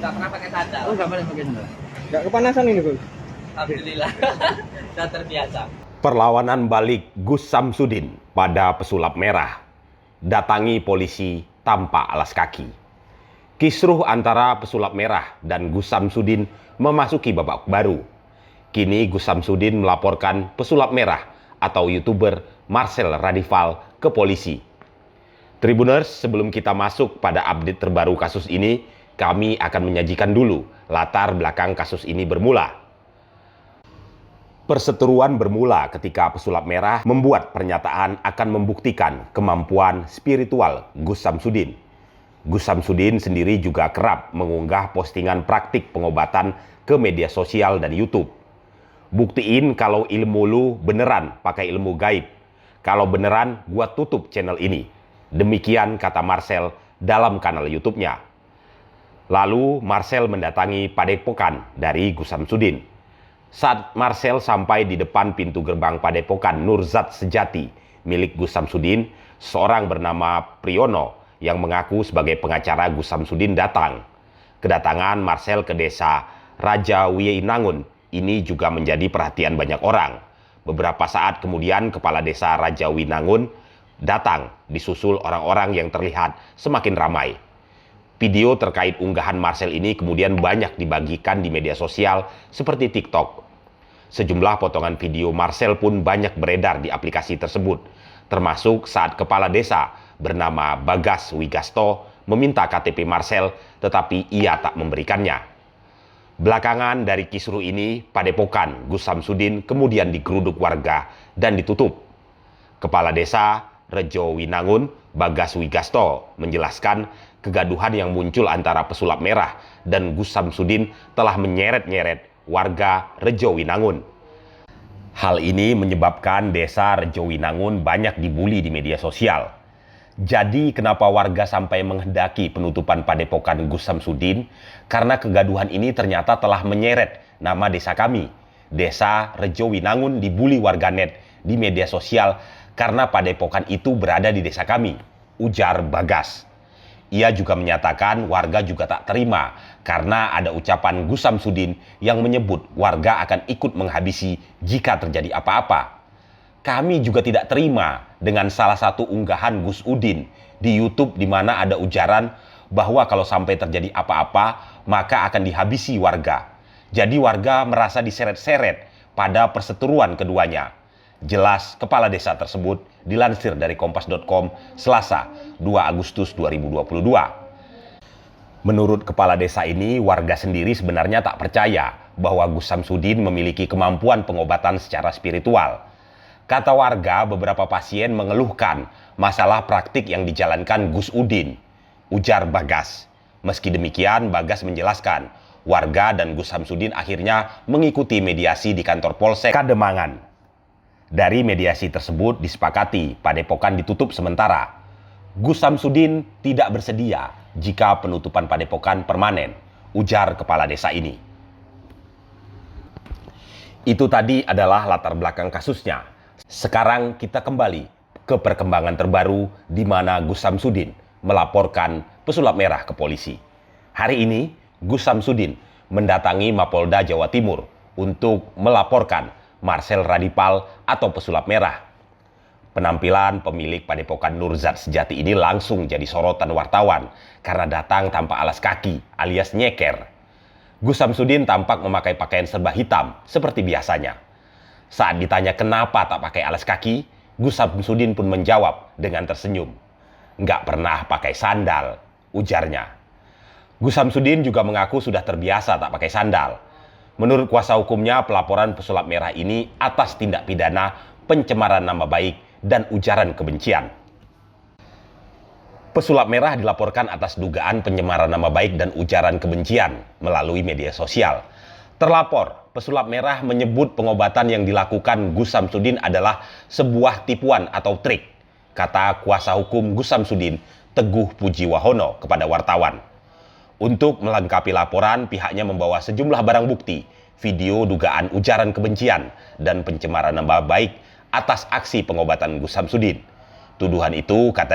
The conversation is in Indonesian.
Nggak pernah pakai sandal. Oh, nggak boleh pakai sandal. Nggak kepanasan ini, Gus? Alhamdulillah. Sudah terbiasa. Perlawanan balik Gus Samsudin pada pesulap merah. Datangi polisi tanpa alas kaki. Kisruh antara pesulap merah dan Gus Samsudin memasuki babak baru. Kini Gus Samsudin melaporkan pesulap merah atau YouTuber Marcel Radival ke polisi. Tribuners, sebelum kita masuk pada update terbaru kasus ini, kami akan menyajikan dulu latar belakang kasus ini bermula. Perseteruan bermula ketika pesulap merah membuat pernyataan akan membuktikan kemampuan spiritual Gus Samsudin. Gus Samsudin sendiri juga kerap mengunggah postingan praktik pengobatan ke media sosial dan YouTube. Buktiin kalau ilmu lu beneran pakai ilmu gaib. Kalau beneran, gua tutup channel ini. Demikian kata Marcel dalam kanal YouTube-nya. Lalu Marcel mendatangi Padepokan dari Gus Samsudin. Saat Marcel sampai di depan pintu gerbang Padepokan Nurzat Sejati milik Gus Samsudin, seorang bernama Priyono yang mengaku sebagai pengacara Gus Samsudin datang. Kedatangan Marcel ke desa Raja Winangun ini juga menjadi perhatian banyak orang. Beberapa saat kemudian kepala desa Raja Winangun datang disusul orang-orang yang terlihat semakin ramai. Video terkait unggahan Marcel ini kemudian banyak dibagikan di media sosial seperti TikTok. Sejumlah potongan video Marcel pun banyak beredar di aplikasi tersebut, termasuk saat kepala desa bernama Bagas Wigasto meminta KTP Marcel tetapi ia tak memberikannya. Belakangan dari kisruh ini, Padepokan Gus Samsudin kemudian digeruduk warga dan ditutup. Kepala desa Rejo Winangun, Bagas Wigasto, menjelaskan kegaduhan yang muncul antara pesulap merah dan Gus Samsudin telah menyeret-nyeret warga Rejo Winangun. Hal ini menyebabkan desa Rejo Winangun banyak dibully di media sosial. Jadi kenapa warga sampai menghendaki penutupan Padepokan Gus Samsudin? Karena kegaduhan ini ternyata telah menyeret nama desa kami. Desa Rejo Winangun dibully warganet di media sosial karena Padepokan itu berada di desa kami, ujar Bagas. Ia juga menyatakan warga juga tak terima karena ada ucapan Gus Samsudin yang menyebut warga akan ikut menghabisi jika terjadi apa-apa. Kami juga tidak terima dengan salah satu unggahan Gus Udin di YouTube di mana ada ujaran bahwa kalau sampai terjadi apa-apa maka akan dihabisi warga. Jadi warga merasa diseret-seret pada perseteruan keduanya. Jelas kepala desa tersebut dilansir dari kompas.com Selasa 2 Agustus 2022. Menurut kepala desa ini, warga sendiri sebenarnya tak percaya bahwa Gus Samsudin memiliki kemampuan pengobatan secara spiritual. Kata warga, beberapa pasien mengeluhkan masalah praktik yang dijalankan Gus Udin, ujar Bagas. Meski demikian, Bagas menjelaskan, warga dan Gus Samsudin akhirnya mengikuti mediasi di kantor Polsek Kademangan. Dari mediasi tersebut disepakati Padepokan ditutup sementara. Gus Samsudin tidak bersedia jika penutupan Padepokan permanen, ujar kepala desa ini. Itu tadi adalah latar belakang kasusnya. Sekarang kita kembali ke perkembangan terbaru di mana Gus Samsudin melaporkan pesulap merah ke polisi. Hari ini Gus Samsudin mendatangi Mapolda Jawa Timur untuk melaporkan Marcel Radival atau pesulap merah. Penampilan pemilik Padepokan Nurzat Sejati ini langsung jadi sorotan wartawan karena datang tanpa alas kaki alias nyeker. Gus Samsudin tampak memakai pakaian serba hitam seperti biasanya. Saat ditanya kenapa tak pakai alas kaki, Gus Samsudin pun menjawab dengan tersenyum. Nggak pernah pakai sandal, ujarnya. Gus Samsudin juga mengaku sudah terbiasa tak pakai sandal. Menurut kuasa hukumnya, pelaporan pesulap merah ini atas tindak pidana pencemaran nama baik dan ujaran kebencian. Pesulap merah dilaporkan atas dugaan pencemaran nama baik dan ujaran kebencian melalui media sosial. Terlapor, pesulap merah menyebut pengobatan yang dilakukan Gus Samsudin adalah sebuah tipuan atau trik, kata kuasa hukum Gus Samsudin, Teguh Pujiwahono, kepada wartawan. Untuk melengkapi laporan, pihaknya membawa sejumlah barang bukti, video dugaan ujaran kebencian dan pencemaran nama baik atas aksi pengobatan Gus Samsudin. Tuduhan itu, kata